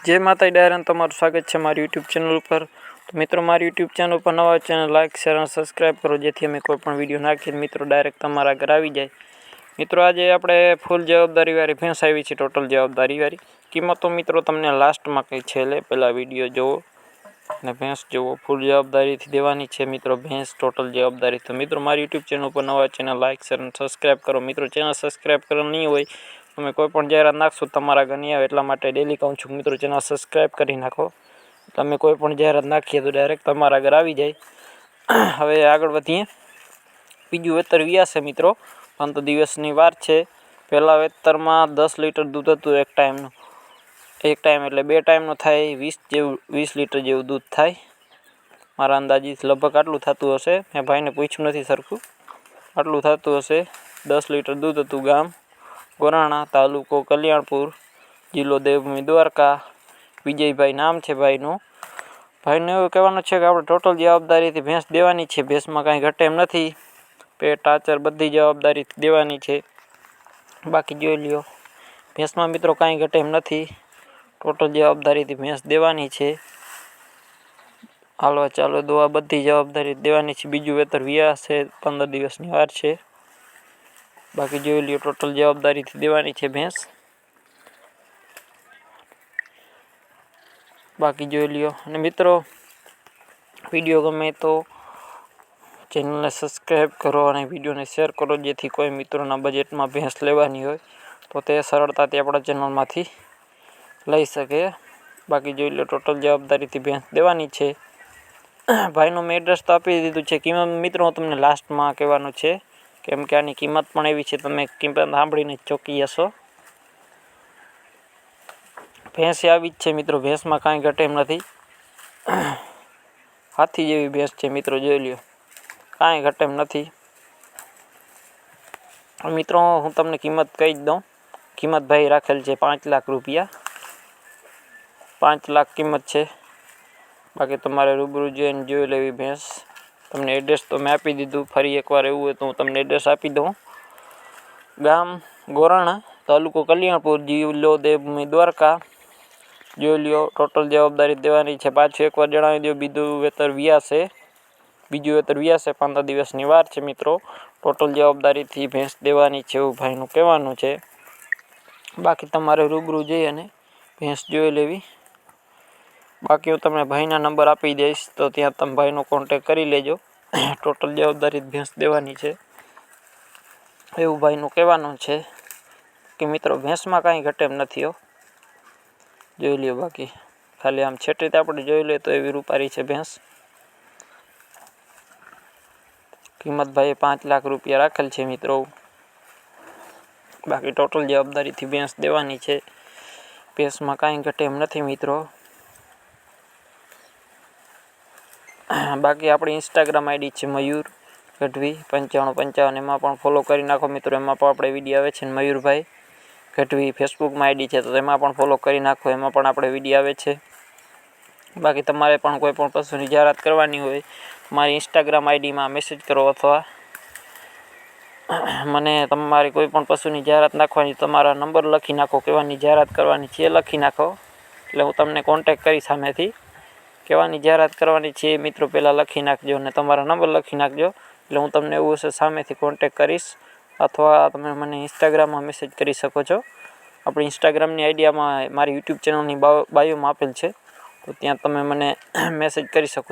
जय माता डायरन तमाરું स्वागत है मारी यूट्यूब चैनल पर। तो मित्रों मारी यूट्यूब चैनल पर नवा चैनल लाइक शेर और सब्सक्राइब करो जेथी अमे कोईपण विडियो नाखीए मित्रों डायरेक्ट तमारा घर आवी जाए। मित्रों आज आपणे फूल जवाबदारी वाली भैंस आई है, टोटल जवाबदारी वाली किंमतो मित्रों तमने लास्ट में कई छेले पहला विडियो जोवो ने भैंस जोवो फूल जवाबदारी थी देवानी छे मित्रों भैंस टोटल जवाबदारी। तो मित्रों मारी यूट्यूब चैनल पर नवा चैनल लाइक शेर और सब्सक्राइब करो। मित्रों चैनल सब्सक्राइब करवा नहीं होय તમે કોઈપણ જાહેરાત નાખશો તમારા ઘર નહીં આવે એટલા માટે ડેલી કહું છું મિત્રો ચેનલ સબસ્ક્રાઈબ કરી નાખો। તમે કોઈપણ જાહેરાત નાખીએ તો ડાયરેક્ટ તમારા ઘર આવી જાય। હવે આગળ વધીએ। બીજું વેતર વ્યા છે મિત્રો 15 દિવસની વાર છે। પહેલા વેતરમાં 10 લીટર દૂધ હતું એક ટાઈમનું, એક ટાઈમ એટલે બે ટાઈમનો થાય 20 લીટર જેવું દૂધ થાય। મારા અંદાજિત લગભગ આટલું થતું હશે, મેં ભાઈને પૂછ્યું નથી સરખું, આટલું થતું હશે। 10 લીટર દૂધ હતું। ગામ गोराणा, तालुको कल्याणपुर, जिल्लो देवभूमि द्वारका। विजयभाई नाम है भाईनु। भाईने एवुं कहेवानुं छे के आपणे टोटल जवाबदारी थी भैंस देवानी छे, भैंस में कांई घटे एम नथी, पेट आचर बधी जवाबदारी देवानी छे। बाकी जोई ल्यो भैंस में मित्रों कांई घटे एम नथी, टोटल जवाबदारी थी भैंस देवानी छे। हालवा चालो दवा बधी जवाबदारी देवानी छे। बीजू वेतर व्या छे 15 दिवसनी वार छे। बाकी जोई लियो टोटल जवाबदारी थी देवानी छे भैंस। बाकी जोई लियो अने मित्रों विडियो गमे तो चेनल ने सब्सक्राइब करो और विडियो ने शेर करो जेथी कोई मित्रोना बजेट में भैंस लेवानी होय तो ते सरळताथी आपणा चेनल मांथी लई सके। बाकी जोई लियो टोटल जवाबदारी थी भैंस देवानी छे। भाईनुं मैं एड्रेस तो आपी दीधुं छे। किंमत मित्रों तमने लास्ट में कहेवानुं छे केम के आनी किंमत पण एवी छे तमे किंमत सांभळीने चौकी जशो। भैंस आवी ज छे मित्रों, भैंस में कांई घटे एम नथी, हाथी जेवी भैंस छे मित्रों जोई ल्यो, कांई घटे एम नथी। मित्रों हूँ तमने किंमत कही ज दऊं। किंमत भाई राखेल छे 5 लाख रुपया, 5 लाख किंमत छे। बाकी तमारे रूबरू जोईने जोई लेवी भैंस। तमने एड्रेस तो मैं आपी दीधुं, फरी एकवार एवुं होय तो हूँ तमने एड्रेस आपी दूँ। गाम गोराणा, तालुको कल्याणपुर, जिल्लो देवभूमि द्वारका। जोई ल्यो टोटल जवाबदारी देवानी छे। पाछुं एकवार जणावी दो बीजू वेतर व्या छे, बीजू वेतर व्या छे 15 दिवसनी वार छे मित्रों। टोटल जवाबदारी थी भैंस देवानी छे एवुं भाईनुं कहेवानुं छे। बाकी तमारे रूबरू जई अने भैंस जोई लेवी। बाकी हूँ तमने भाईना नंबर आपी दईश तो त्यां तमे भाईनो कॉन्टेक्ट करी लेजो। टोटल जवाबदारी भैंस देवानी छे एवुं भाईनुं कहेवानुं छे कि मित्रों भैंस में कांई घटे एम नथी हो। जोई ल्यो बाकी खाली आम छेटी आपणे जोई ले तो एवी रूपारी छे भैंस। किंमत भाई 5 लाख रुपया राखेल छे मित्रों। बाकी टोटल जवाबदारी थी भैंस देवानी छे, भैंस में कांई घटे एम नथी मित्रों। बाकी अपनी इंस्टाग्राम आईडी है मयूर गढ़वी 9555 एम पण फॉलो करी नाखो मित्रों। एम पण आपणे विडियो आवे छे मयूर भाई गढ़वी। फेसबुक में आईडी है तो एम पण फॉलो करी नाखो, एम पण आपणे विडियो आवे छे। बाकी तमारे पण कोई पण पशुनी जाहेरात करवानी होय मारी इंस्टाग्राम आईडी में मैसेज करो अथवा मने तमारी कोई पण पशुनी जाहेरात नाखवानी तमारा नंबर लखी नाखो, केवानी जाहेरात करवानी छे लखी नाखो એટલે હું તમને કોન્ટેક્ટ કરી સામેથી કેવાની જાહેરાત કરવાની છે મિત્રો પહેલાં લખી નાખજો અને તમારા નંબર લખી નાખજો એટલે હું તમને એવું હશે સામેથી કોન્ટેક્ટ કરીશ અથવા તમે મને ઇન્સ્ટાગ્રામમાં મેસેજ કરી શકો છો। આપણી ઇન્સ્ટાગ્રામની આઈડીમાં મારી યુટ્યુબ ચેનલની બાયોમાં આપેલ છે તો ત્યાં તમે મને મેસેજ કરી શકો છો।